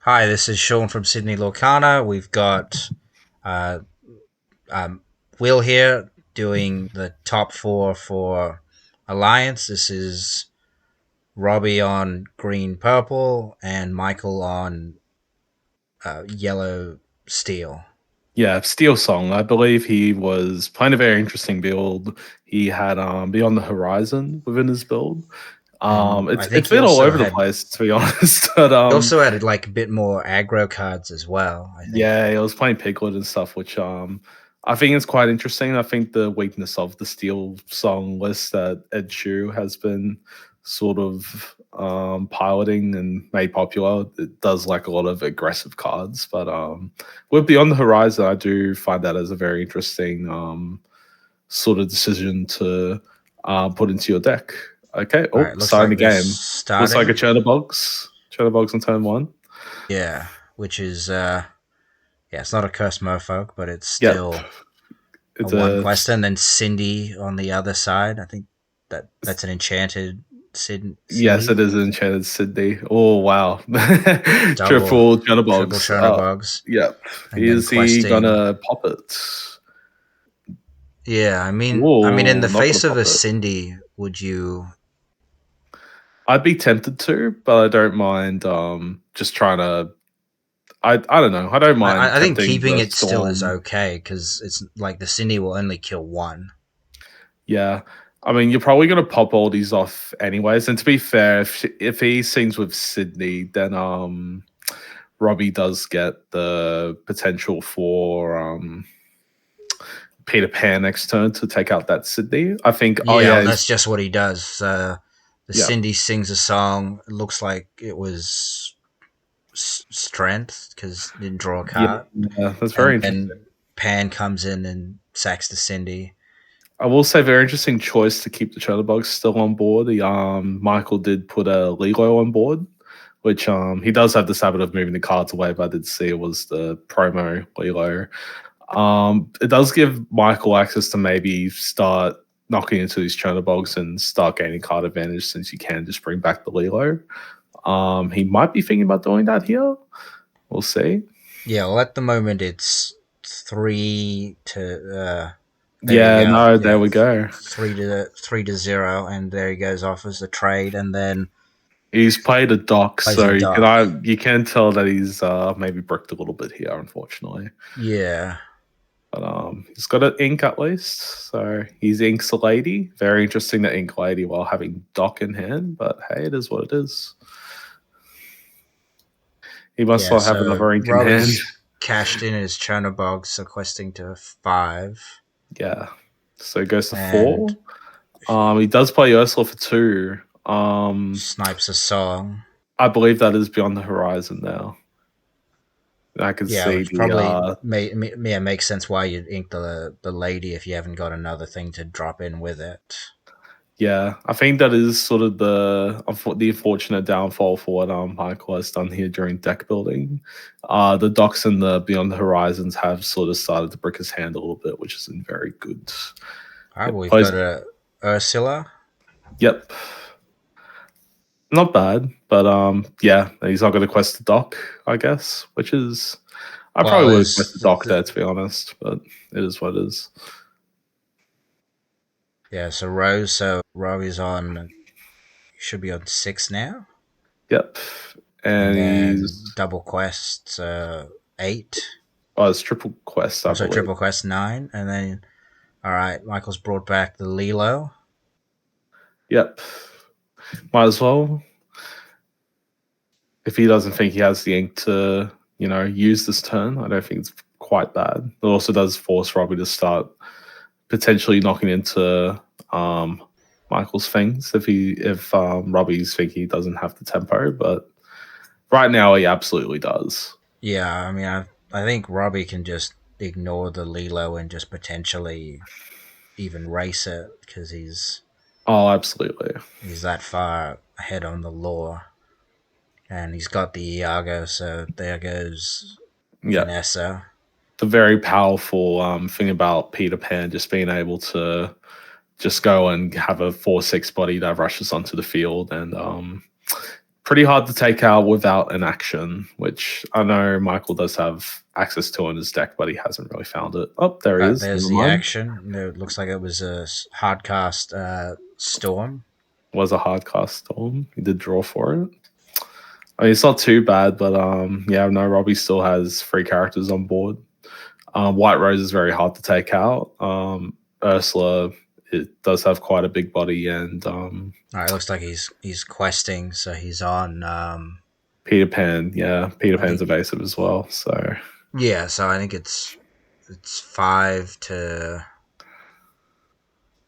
Hi, this is Sean from Sydney Lorcana. We've got uh, um, Will here doing the top four for Alliance. This is Robbie on green purple and Michael on yellow steel. Yeah, Steel Song. I believe he was playing a very interesting build. He had Beyond the Horizon within his build. And I It's think he been all also over the had place to be honest. But he also had like a bit more aggro cards as well. I think. yeah, he was playing Piglet and stuff, which I think is quite interesting. I think the weakness of the Steel Song list that Ed Chu has been sort of piloting and made popular. It does like a lot of aggressive cards, but with Beyond the Horizon, I do find that as a very interesting sort of decision to put into your deck. Okay, All oh, right, looks starting like the we're game. Looks like a starting. Chernobog's. Chernobog's on turn one. Yeah, which is yeah, it's not a cursed merfolk, but it's Yep, still a it's one a quest, and then Cindy on the other side. I think that's an enchanted yes, Cindy. it is enchanted Sydney. Oh wow, Double triple triple Chernobog's. Chernobugs, Yep, and then is he questing. gonna pop it? Yeah, I mean, in Oh, the not gonna face of pop a it. Cindy, would you? I'd be tempted to, but I don't mind. Just trying to. I don't know. I don't mind I think tempting keeping the it still is storm. okay because it's like the Cindy will only kill one. Yeah. I mean, you're probably going to pop all these off anyways. And to be fair, if he sings with Sydney, then Robbie does get the potential for Peter Pan next turn to take out that Sydney. I think. Oh Yeah, yeah, well, that's just what he does. The yeah, Cindy sings a song. It looks like it was strength because didn't draw a yeah, card, yeah. That's very and interesting. then Pan comes in and sacks the Cindy. I will say, very interesting choice to keep the Chatterbox still on board. The Michael did put a Lilo on board, which he does have this habit of moving the cards away, but I did see it was the promo Lilo. It does give Michael access to maybe start knocking into these Chernobyls and start gaining card advantage since you can just bring back the Lilo. He might be thinking about doing that here. We'll see. Yeah, well, at the moment it's 3 to. There you Yeah, go. no, there Yeah, we go. 3 to 0, and there he goes off as a trade, and then He's played a dock, plays a so dock. you can tell that he's maybe bricked a little bit here, unfortunately. Yeah, But he's got an ink at least, so he's inks a lady. Very interesting to ink lady while having dock in hand, but hey, it is what it is. He must yeah. not have So another ink in hand. Robbie's cashed in his Chernobog, sequesting to 5, Yeah. So it goes to and 4. He does play Ursula for 2. snipes a song. I believe that is Beyond the Horizon now. I can Yeah, see which the probably yeah, makes sense why you'd ink the lady if you haven't got another thing to drop in with it. yeah. I think that is sort of the unfortunate downfall for what Michael has done here during deck building. The docks and the Beyond the Horizons have sort of started to brick his hand a little bit, which isn't very good. All right, well, It we've plays got a Ursula. Yep. Not bad, but yeah, he's not going to quest the dock, I guess, which is I Well, probably would have is quested dock there to be honest, but it is what it is. yeah. So Rose. So Robbie's on. Should be on 6 now, Yep, and and then he's double quest 8. it's triple quest, I Also believe. triple quest 9, and then all right. Michael's brought back the Lilo. Yep, might as well if he doesn't think he has the ink to use this turn. I don't think it's quite bad. It also does force Robbie to start potentially knocking into um, Michael's things if Robbie's thinking he doesn't have the tempo, but right now he absolutely does. Yeah, I mean, I think Robbie can just ignore the Lilo and just potentially even race it because Oh, absolutely. he's that far ahead on the lore, and he's got the Iago. So there goes Yeah. Vanessa. The very powerful thing about Peter Pan just being able to just go and have a 4/6 body that rushes onto the field and pretty hard to take out without an action, which I know Michael does have access to in his deck, but he hasn't really found it. Oh, there he is. There's Never the mind. action. It looks like it was a hard cast storm. Was a hard cast storm. He did draw for it. I mean, it's not too bad, but yeah, no, Robbie still has 3 characters on board. White Rose is very hard to take out. Ursula, it does have quite a big body, and All right, it looks like he's questing, so he's on. Peter Pan, yeah, Peter I Pan's think evasive as well. So yeah, so I think it's 5 to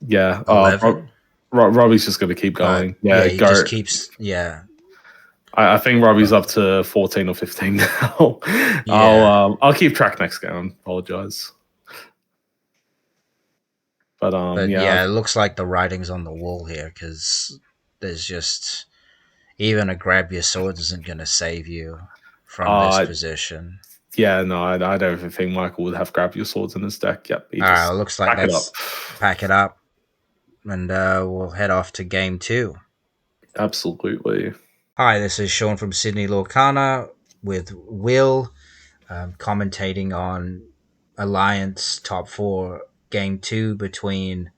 yeah, 11. Robbie's just going to keep going. Yeah, Yeah, he go. just keeps. Yeah, I think Robbie's but, up to 14 or 15 now. yeah. I'll keep track next game. Apologize, but But yeah, yeah, it looks like the writing's on the wall here because there's just even a grab your swords isn't going to save you from this uh, position. yeah, no, I don't even think Michael would have grab your swords in his deck. Yep, he All right, just it looks like pack it up. that's pack it up, and we'll head off to game 2. Absolutely. Hi, this is Sean from Sydney Lorcana with Will commentating on Alliance Top 4 Game 2 between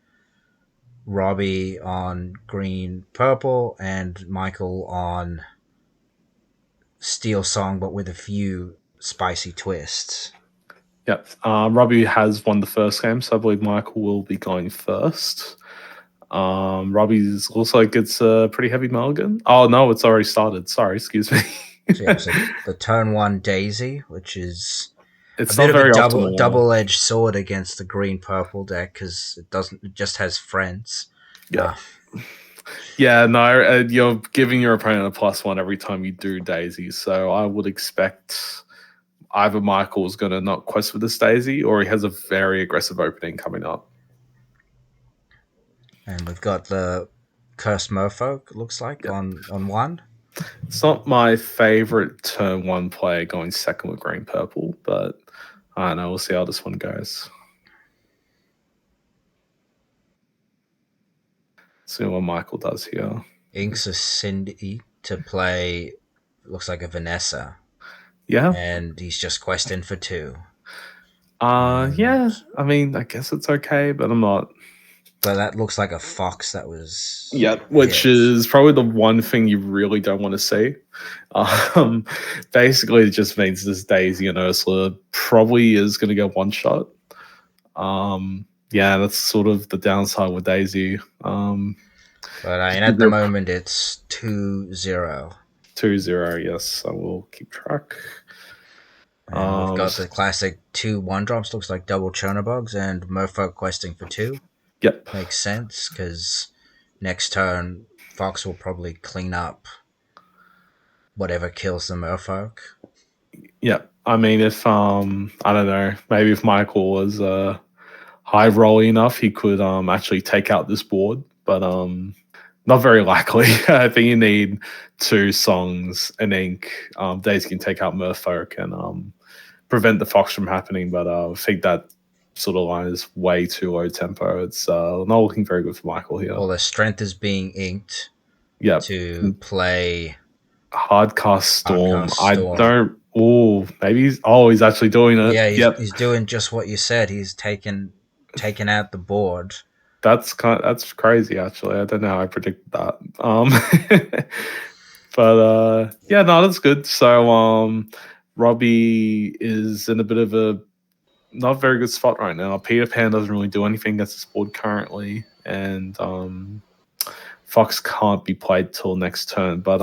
Robbie on green purple and Michael on Steel Song, but with a few spicy twists. Yep. Robbie has won the first game, so I believe Michael will be going first. Robbie's also gets a pretty heavy mulligan. Oh no, it's already started. Sorry, excuse me. So the turn 1 Daisy, which is It's a bit not of a very often. double-edged sword against the green purple deck because it just has friends. Yeah. Yeah, no, you're giving your opponent a +1 every time you do Daisy, so I would expect either Michael's going to not quest with this Daisy or he has a very aggressive opening coming up. And we've got the Cursed Merfolk, looks like, on 1. It's not my favorite turn 1 play going second with green purple, but I don't know. We'll see how this one goes. See what Michael does here. Inks a Cindy to play, looks like a Vanessa. Yeah. And he's just questing for 2. Yeah. I mean, I guess it's okay, but I'm not. But that looks like a fox that was. Yeah, which is probably the one thing you really don't want to see. Basically, it just means this Daisy and Ursula probably is going to get one shot. Yeah, that's sort of the downside with Daisy. But I mean, at the moment, it's 2-0. 2-0, yes. I will keep track. And we've got the classic 2 1-drops, looks like double Churnabugs and Merfolk questing for 2. Yep. Makes sense, because next turn, Fox will probably clean up whatever kills the Merfolk. Yeah, I mean, if I don't know, maybe if Michael was high rolling enough, he could actually take out this board, but not very likely. I think you need 2 songs, an ink. Daisy can take out Merfolk and prevent the Fox from happening, but I think that sort of line is way too low tempo. It's not looking very good for Michael here. Well, the strength is being inked to play Hardcast Storm. I don't. Oh, maybe he's actually doing it. Yeah, he's doing just what you said. He's taking out the board. That's crazy. Actually, I don't know how I predicted that. But yeah, no, that's good. So Robbie is in a bit of a not very good spot right now. Peter Pan doesn't really do anything against this board currently, and Fox can't be played till next turn. But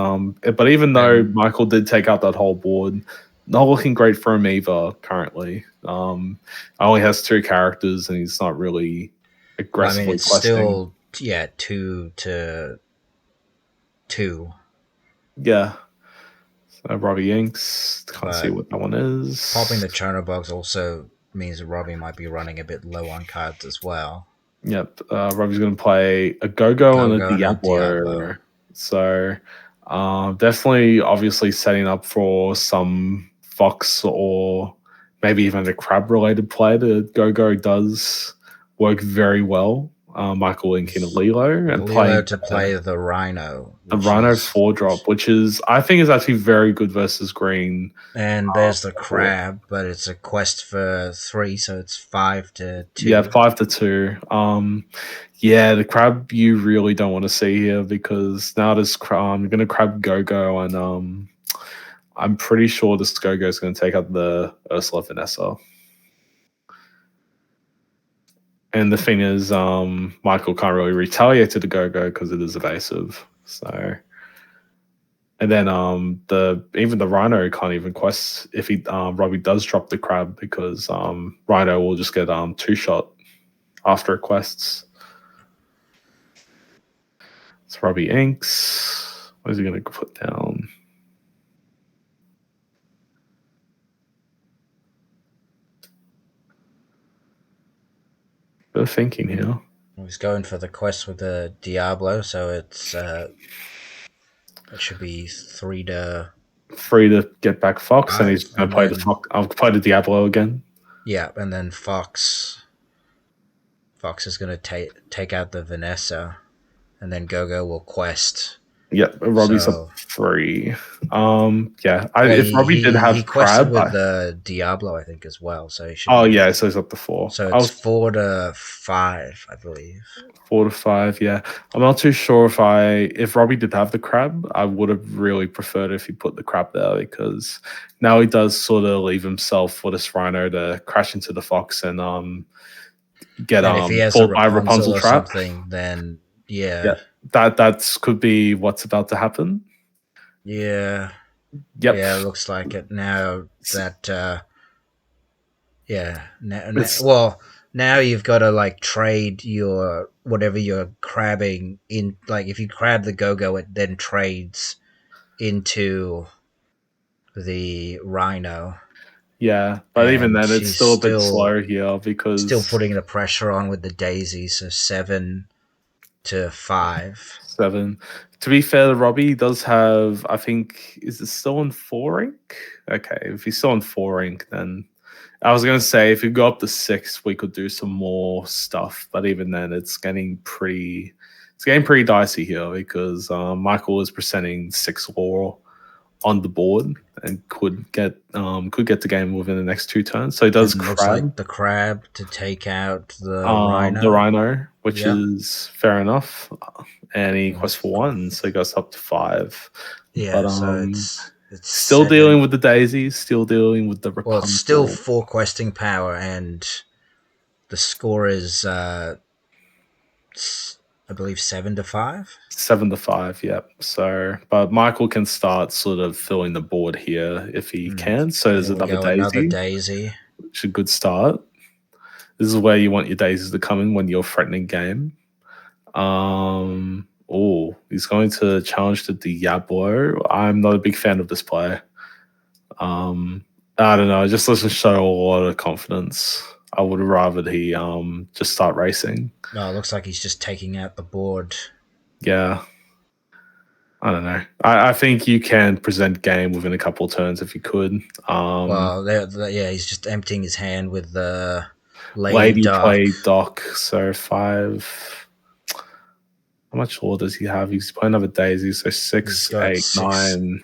even though Michael did take out that whole board, not looking great for him either currently. Only has 2 characters and he's not really aggressively. I mean, it's questing. Still 2 to 2. Yeah. So Robbie Inks. Can't see what that one is. Popping the Churnabugs also means that Robbie might be running a bit low on cards as well. Yep. Robbie's going to play a Go-Go and a Diablo. So definitely, obviously, setting up for some Fox or maybe even a crab-related play. The Go-Go does work very well. Michael linking a Lilo and Lilo playing to play the Rhino, the which Rhino is 4-drop, which is I think is actually very good versus green. and there's the Four. crab, but it's a quest for 3, so it's 5 to Yeah, 2. 5-2. Yeah, the crab you really don't want to see here because now you're gonna crab Go-Go and I'm pretty sure this Go-Go is gonna take out the Ursula Vanessa. And the thing is, Michael can't really retaliate to the Go-Go because it is evasive. So and then even the Rhino can't even quest if he Robbie does drop the crab because Rhino will just get 2-shot after it quests. So Robbie inks. What is he gonna put down? Bit of thinking here. He's going for the quest with the Diablo, so it should be 3 to Free to get back Fox, and 5, he's gonna and play the then Fox. I'll play the Diablo again. yeah, and then Fox is going to take out the Vanessa, and then Gogo will quest. Yep, Robbie's up So 3. Yeah, well, if Robbie did he have quested crab, with the Diablo, I think, as well. So he should oh be. yeah, so he's up to 4. So I it's was 4 to 5, I believe. 4 to 5. Yeah, I'm not too sure if Robbie did have the crab, I would have really preferred if he put the crab there because now he does sort of leave himself for this Rhino to crash into the Fox and get And if he has a pulled by Rapunzel Rapunzel or trap. something, then Yeah, yeah, that could be what's about to happen. yeah, Yep. yeah. It looks like it now. That yeah. It's Well, now you've got to like trade your whatever you're crabbing in. Like if you crab the Go-Go, it then trades into the Rhino, yeah, but even and then, it's she's still a bit still slow here because putting the pressure on with the Daisy. So 7 to 5. 7. To be fair, Robbie does have. I think is it still on 4 ink? Okay, if he's still on 4 ink, then I was gonna say if you go up to 6, we could do some more stuff. But even then, it's getting pretty dicey here because Michael is presenting 6 lore on the board and could get the game within the next 2 turns. So he does And it looks like crab the crab to take out the the Rhino. Rhino, which Yep. is fair enough. And he Yeah. quests for 1, so he goes up to 5. Yeah. But So it's still 7. dealing with the daisies, still dealing with the Well, it's still Rapunzel. 4 questing power, and the score is I believe 7 to 5. 7 to 5, yep. So, but Michael can start sort of filling the board here if he can. So there's Here we another go, another daisy, Daisy. which is a good start. This is where you want your daisies to come in when you're threatening game. Oh, he's going to challenge the Diablo. I'm not a big fan of this play. I don't know. It just doesn't show a lot of confidence. I would rather he just start racing. No, it looks like he's just taking out the board. Yeah. I don't know. I think you can present game within a couple of turns if you could. Well, yeah, he's just emptying his hand with the Lady Doc. play Doc, so 5. How much lore does he have? He's playing another Daisy, so 6, 8, 9.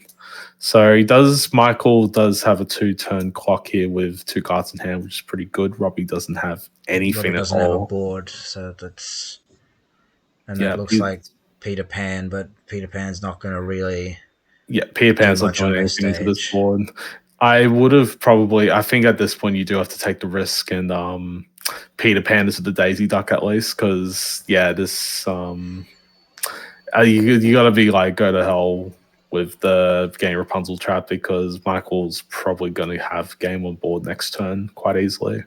So Michael does have a 2-turn clock here with 2 cards in hand, which is pretty good. Robbie doesn't have anything Robbie doesn't at have a all. board, so that's and Yeah, that looks like Peter Pan, but Peter Pan's not going to really. Yeah, Peter Pan's not much on doing this anything to this stage. board. I would have probably. I think at this point you do have to take the risk and Peter Pan is the Daisy Duck at least because this you got to be like go to hell with the game Rapunzel trap because Michael's probably going to have game on board next turn quite easily.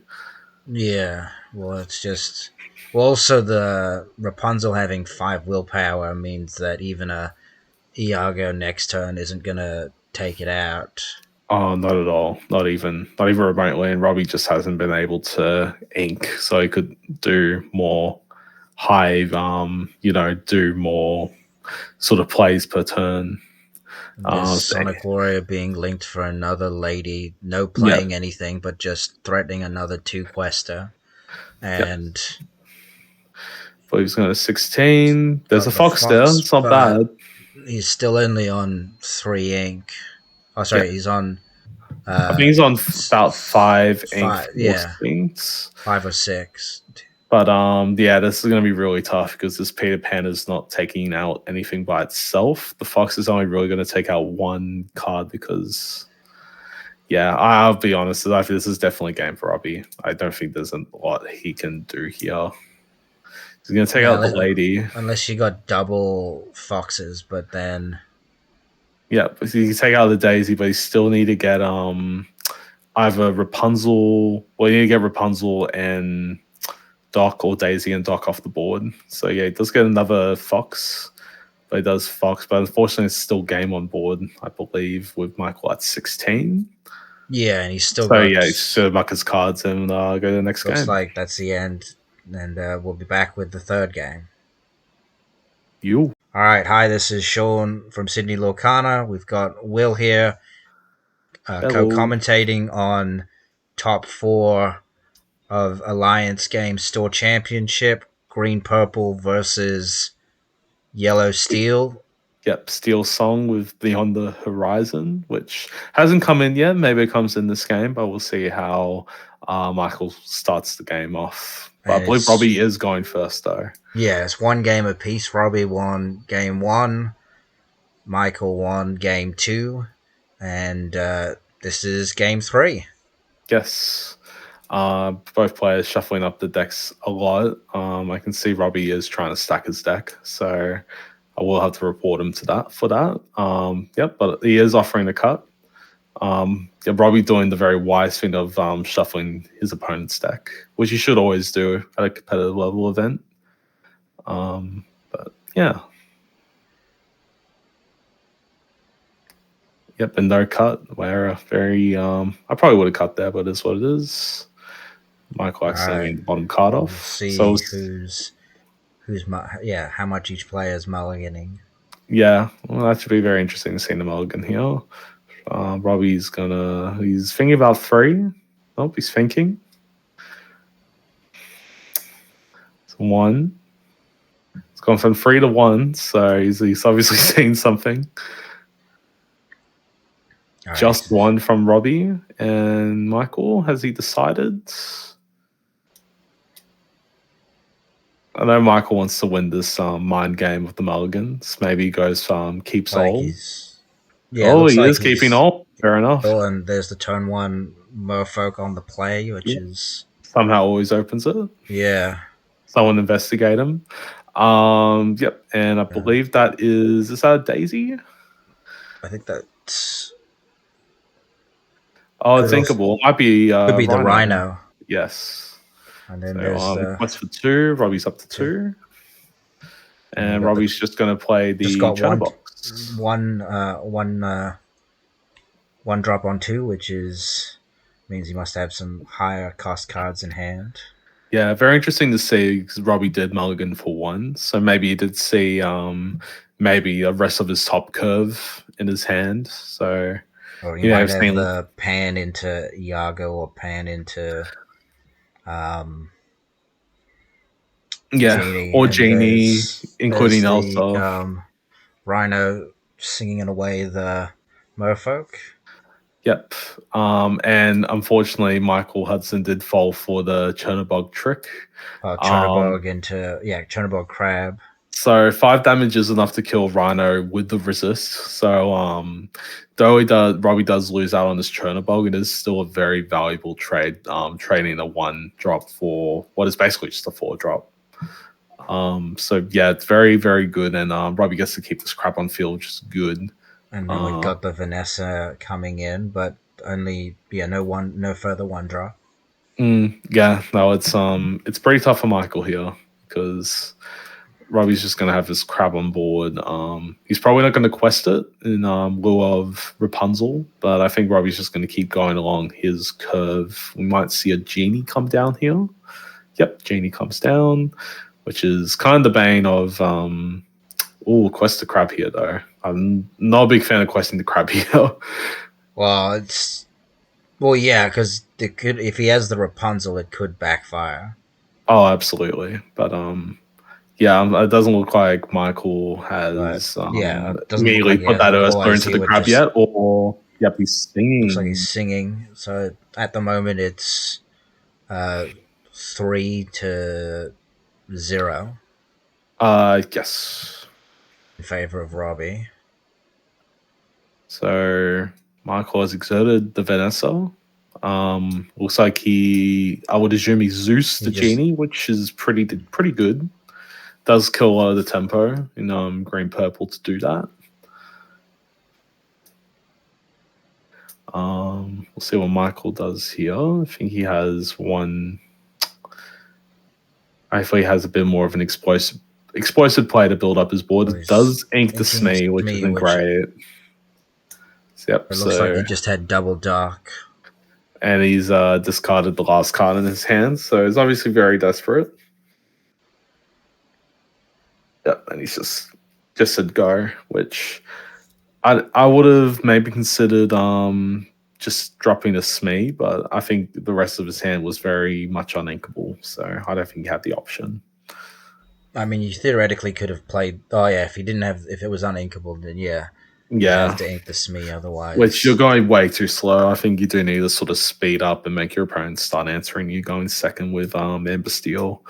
Yeah, well, it's just. Well, also the Rapunzel having 5 willpower means that even a Iago next turn isn't gonna take it out. Oh, not at all. Not even remotely. And Robbie just hasn't been able to ink, so he could do more high, do more sort of plays per turn. There's Sonic Warrior being linked for another lady, no playing anything, but just threatening another 2 quester. And But he's going to 16. There's a Got the fox there. fox, It's not but bad. he's still only on 3 ink. Oh, Yeah. sorry, he's on I think he's on about 5 ink five. for Yeah, things. 5 or 6. But yeah, this is going to be really tough because this Peter Pan is not taking out anything by itself. The fox is only really going to take out one card because, yeah, I'll be honest. I think this is definitely a game for Robbie. I don't think there's a lot he can do here. He's going to take Yeah, out the lady. unless you got double foxes, but then Yeah, so you can take out the daisy, but you still need to get either Rapunzel, well, you need to get Rapunzel and Doc, or Daisy and Doc off the board. So yeah, he does get another fox, but he does fox, but unfortunately it's still game on board, I believe, with Michael at 16. yeah, and he's still So got. yeah, he's still mark his cards and go to the next Looks game. like that's the end, and we'll be back with the third game. You. All right, hi, this is Sean from Sydney Lorcana. We've got Will here, Hello. co-commentating on top 4 of Alliance Games Store Championship. Green Purple versus Yellow Steel. Yep, Steel Song with Beyond the Horizon, which hasn't come in yet. Maybe it comes in this game, but we'll see how Michael starts the game off. But I And believe it's, Robbie is going first, though. yeah, it's 1 game apiece. Robbie won game 1, Michael won game 2, and this is game 3. Yes. Both players shuffling up the decks a lot. I can see Robbie is trying to stack his deck, so I will have to report him to that for that. Yep, but he is offering the cut. Yeah, Robbie doing the very wise thing of shuffling his opponent's deck, which you should always do at a competitive level event. But yeah. Yep, and no cut. Where very I probably would have cut there, but it's what it is. Michael All accidentally right, getting the bottom card we'll off. So see yeah, how much each player is mulliganing. yeah, well, that should be very interesting to see in the mulligan here. Robbie's he's thinking about 3. Nope, he's thinking. It's 1. It's gone from 3 to 1, so he's obviously seeing something. All Just right. 1 from Robbie. And Michael, has he decided? I know Michael wants to win this mind game of the mulligans. Maybe he goes keeps Like all. he's, yeah, it Oh, looks he like is keeping he's. all. Fair enough. Oh, and there's the turn 1 Merfolk on the play, which Yeah. is, Somehow always opens it. yeah. Someone investigate him. Yep, and I believe that is that a Daisy? I think that's Oh, it's could also inkable. It might be could be the Rhino. Rhino, Yes. and then So there's the quest for 2. Robbie's up to 2. and you And got the Robbie's just going to play just the got China one box. one one drop on 2, which is means he must have some higher cost cards in hand. Yeah, very interesting to see because Robbie did mulligan for 1. So maybe he did see maybe the rest of his top curve in his hand. So Or he you know, might I've have seen the pan into Iago or pan into um, yeah, Genie, or and Genie, including there's the Elsa. Rhino singing away the Merfolk. Yep. And unfortunately, Michael Hudson did fall for the Chernobog trick. Chernobog into Chernobog Crab. So 5 damage is enough to kill Rhino with the resist. So though Robbie does lose out on this Chernobog, it is still a very valuable trade. Trading a 1 drop for what is basically just a 4 drop. So yeah, it's very, very good, and Robbie gets to keep this crap on field, which is good. And then we got the Vanessa coming in, but only no further 1 drop. Yeah, no, it's pretty tough for Michael here because Robbie's just gonna have this crab on board. He's probably not gonna quest it in lieu of Rapunzel, but I think Robbie's just gonna keep going along his curve. We might see a Genie come down here. Yep, Genie comes down, which is kind of the bane of quest the crab here though. I'm not a big fan of questing the crab here. Yeah, because if he has the Rapunzel, it could backfire. Oh, absolutely. But Yeah, it doesn't look like Michael But has yeah, it doesn't look immediately like he put has. that Ursula Otherwise, into he the would grab just yet, or yep, he's looks like he's singing. singing. So at the moment, it's uh, 3-0 Yes. in favor of Robbie. So Michael has exerted the Vanessa. Looks like I would assume he's Zeus He the just genie, which is pretty good. Does kill a lot of the tempo in green purple to do that. We'll see what Michael does here. I think he has one. Hopefully, he has a bit more of an explosive play to build up his board. oh, It he's does ink the inking Smee, which me, isn't which great. Yep. it looks like So he just had double dark. and he's discarded the last card in his hand, so he's obviously very desperate. Yep, and he's just said go, which I would have maybe considered just dropping a Smee, but I think the rest of his hand was very much uninkable, so I don't think he had the option. I mean, you theoretically could have played. Oh yeah, if he didn't have, if it was uninkable, then yeah, you'd have Yeah, to ink the Smee. which you're Otherwise, going way too slow. I think you do need to sort of speed up and make your opponent start answering you going second with Ember Steel.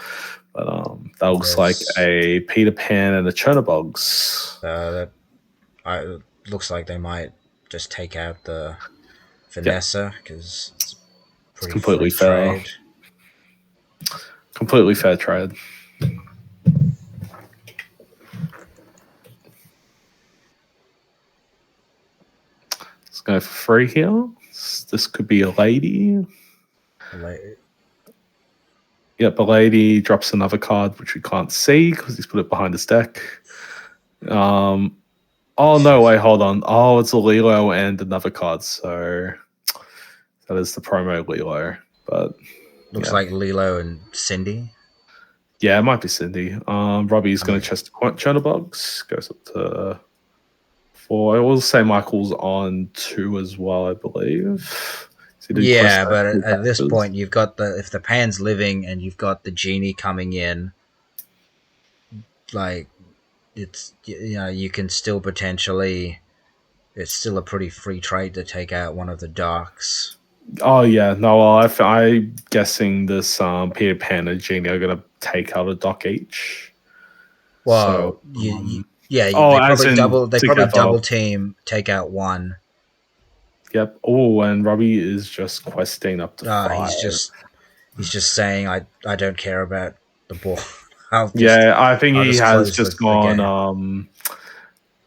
But that looks like there's a Peter Pan and a Chernobyls. that. It looks like they might just take out the Yep, Vanessa because it's a it's pretty completely free fair. trade. Completely fair trade. Let's go for free here. This could be a lady. Like, Yep, a lady drops another card, which we can't see because he's put it behind his deck. Oh, no, wait, hold on. Oh, it's a Lilo and another card. So that is the promo Lilo. But looks yeah. like Lilo and Cindy. Yeah, it might be Cindy. Robbie's I going to mean, chest Chernobyls. Goes up to 4. I will say Michael's on 2 as well, I believe. So he did quest yeah, out but 2 at this characters. point, you've got the if the pan's living and you've got the genie coming in, like you can still potentially. It's still a pretty free trade to take out one of the darks. Oh, yeah. No, well, I'm guessing this Peter Pan and Genie are going to take out a dock each. So, Well, yeah, oh, they as probably in together. double team, take out one. Yep. Oh, and Robbie is just questing up to Uh, 5. he's just he's just saying I don't care about the ball. Yeah, I think I'll he just has close just the gone. game.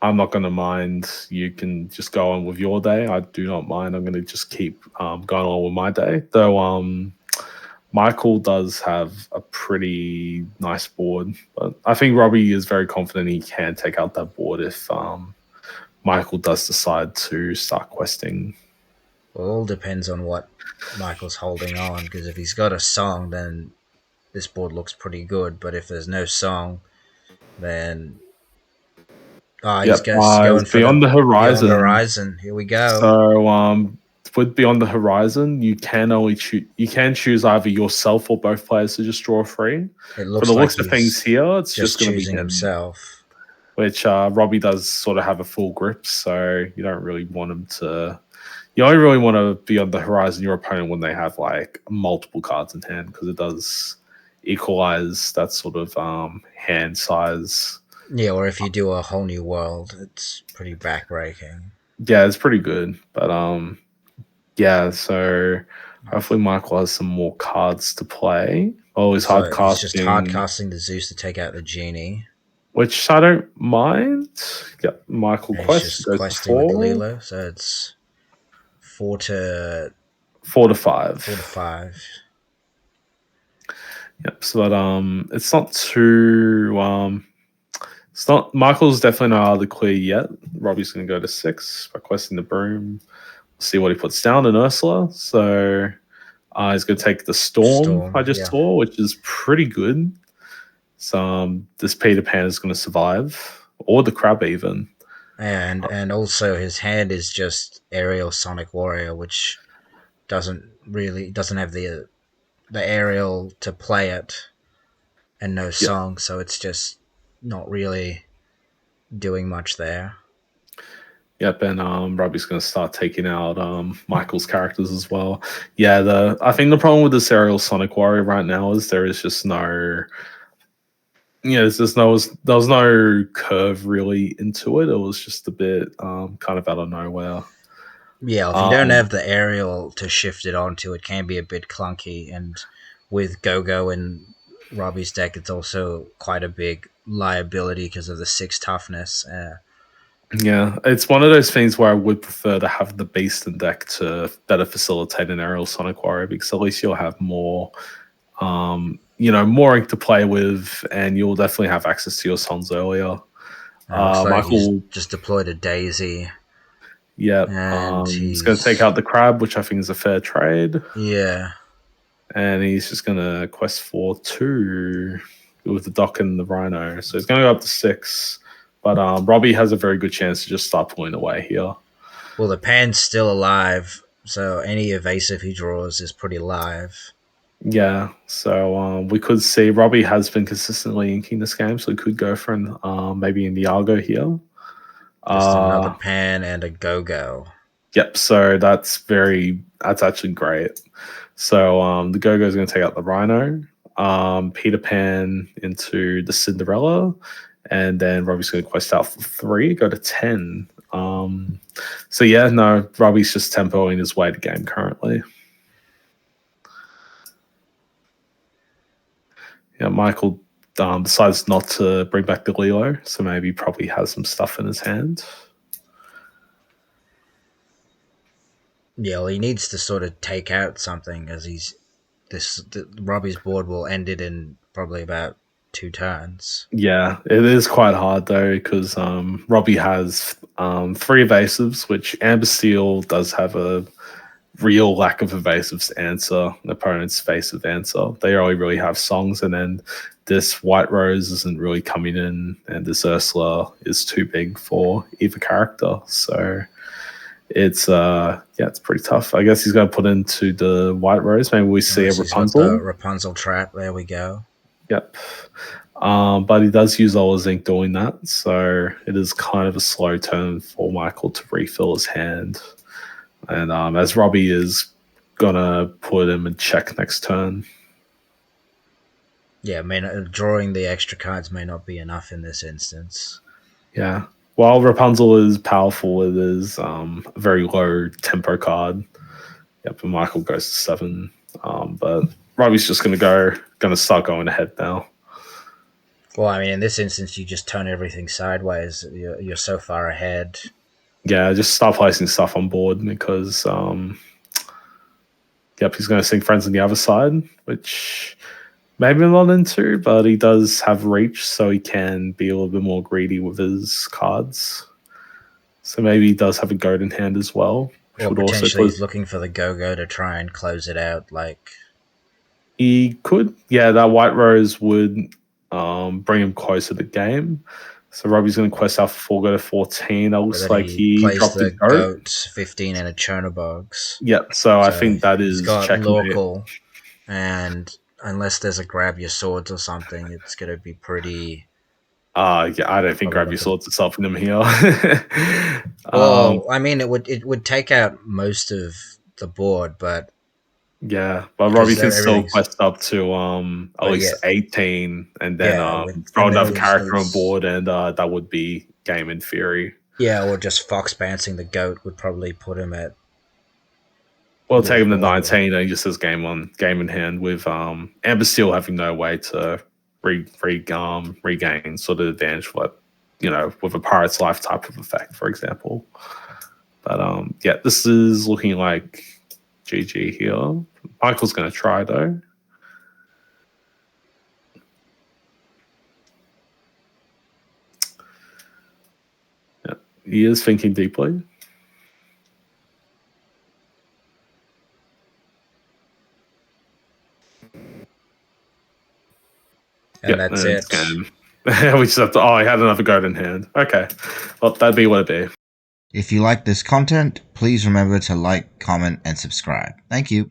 I'm not going to mind. You can just go on with your day. I do not mind. I'm going to just keep going on with my day. Though Michael does have a pretty nice board, but I think Robbie is very confident he can take out that board if Michael does decide to start questing. Well, it all depends on what Michael's holding on. Because if he's got a song, then this board looks pretty good. But if there's no song, then he's Yep, going it's for Beyond the the Beyond Horizon. Horizon. Here we go. So with Beyond the Horizon, you can only choose. You can choose either yourself or both players to just draw free. It For the looks like looks of things he's here, it's just just going to be choosing him, himself. which Robbie does sort of have a full grip, so you don't really want him to. You only really want to be on the horizon your opponent when they have like multiple cards in hand because it does equalize that sort of hand size. Yeah, or if you do a whole new world, it's pretty backbreaking. Yeah, it's pretty good, but yeah. So hopefully Michael has some more cards to play. Oh, he's Looks hard like he's just hard casting, casting the Zeus to take out the genie. which I don't mind. Yeah, Michael And he's Quest just goes to questing with 4, Lilo, so it's 4 to 4 to 4 to 5. 5. Yep. So, but it's not too it's not. Michael's definitely not out of the clear yet. Robbie's going to go to 6 by questing the broom. See what he puts down in Ursula. So he's going to take the storm I Storm, just yeah. saw, which is pretty good. So this Peter Pan is going to survive, or the crab even. And also his hand is just Aerial Sonic Warrior, which doesn't have the aerial to play it. and no Yeah. song, so it's just not really doing much there. Yep, and Robbie's going to start taking out Michael's characters as well. Yeah, I think the problem with the serial Sonic Warrior right now is there is just no, there's just there was no curve really into it. It was just a bit kind of out of nowhere. Yeah, if you don't Um, have the aerial to shift it onto, it can be a bit clunky. And with Go-Go and Robbie's deck, it's also quite a big liability because of the 6 toughness. yeah, it's one of those things where I would prefer to have the beast in deck to better facilitate an aerial Sonic Warrior because at least you'll have more more ink to play with, and you'll definitely have access to your sons earlier. And it looks like he's Michael, just deployed a Daisy, yeah, and he's going to take he's out the crab, which I think is a fair trade, yeah. and he's just going to quest for 2 with the dock and the rhino. So he's going to go up to 6, but Robbie has a very good chance to just start pulling away here. Well, the pan's still alive, so any evasive he draws is pretty live. Yeah, so we could see Robbie has been consistently inking this game, so we could go for an maybe an Iago here. Just another Uh, pan and a Go-Go. Yep. So that's actually great. So the Go-Go is going to take out the Rhino, Peter Pan into the Cinderella, and then Robbie's going to quest out for 3, go to 10. So yeah, no, Robbie's just tempoing his way to game currently. Yeah, Michael decides not to bring back the Lilo, so maybe he probably has some stuff in his hand. Yeah, well, he needs to sort of take out something as Robbie's board will end it in probably about 2 turns. Yeah, it is quite hard though because Robbie has 3 evasives, which Amber Steel does have a real lack of evasives to answer an opponent's evasive answer. They only really have songs, and then this White Rose isn't really coming in, and this Ursula is too big for either character. So it's pretty tough. I guess he's going to put into the White Rose. Maybe we see a Unless he's got the Rapunzel. Rapunzel trap. There we go. Yep. But he does use all his ink doing that, so it is kind of a slow turn for Michael to refill his hand. And as Robbie is gonna put him in check next turn. Yeah, drawing the extra cards may not be enough in this instance. Yeah. While Rapunzel is powerful, it is a very low tempo card. Yep, and Michael goes to 7. But Robbie's just gonna start going ahead now. Well, I mean, in this instance, you just turn everything sideways. You're so far ahead. Yeah, just start placing stuff on board because he's gonna sing Friends on the other side, which maybe I'm not into, but he does have reach, so he can be a little bit more greedy with his cards. So maybe he does have a goat in hand as well. Which Or would also potentially he's looking for the Go-Go to try and close it out. he could, yeah, that White Rose would bring him closer to the game. So Robbie's going to quest out for 4, go to 14. It looks like he he plays dropped a the goat. goat 15 and a Chernobogs. Yep, so I think that he's is got checkmate. local, and unless there's a grab your swords or something, it's going to be pretty. Yeah, I don't think grab your swords is helping him here. Well, I mean, it would take out most of the board, but yeah, but Robbie can still everything's quest up to at least 18, and then throw another character on board, and that would be game in theory. Yeah, or just Fox bouncing the goat would probably put him at. Well, take him to 19, and he just has game in hand with Amber Steel having no way to regain sort of advantage, like with a Pirate's Life type of effect, for example. But yeah, this is looking like GG here. Michael's going to try though. Yeah, he is thinking deeply. And that's it. We just have to. Oh, I had another goat in hand. Okay, well that'd be what it'd be. If you like this content, please remember to like, comment, and subscribe. Thank you.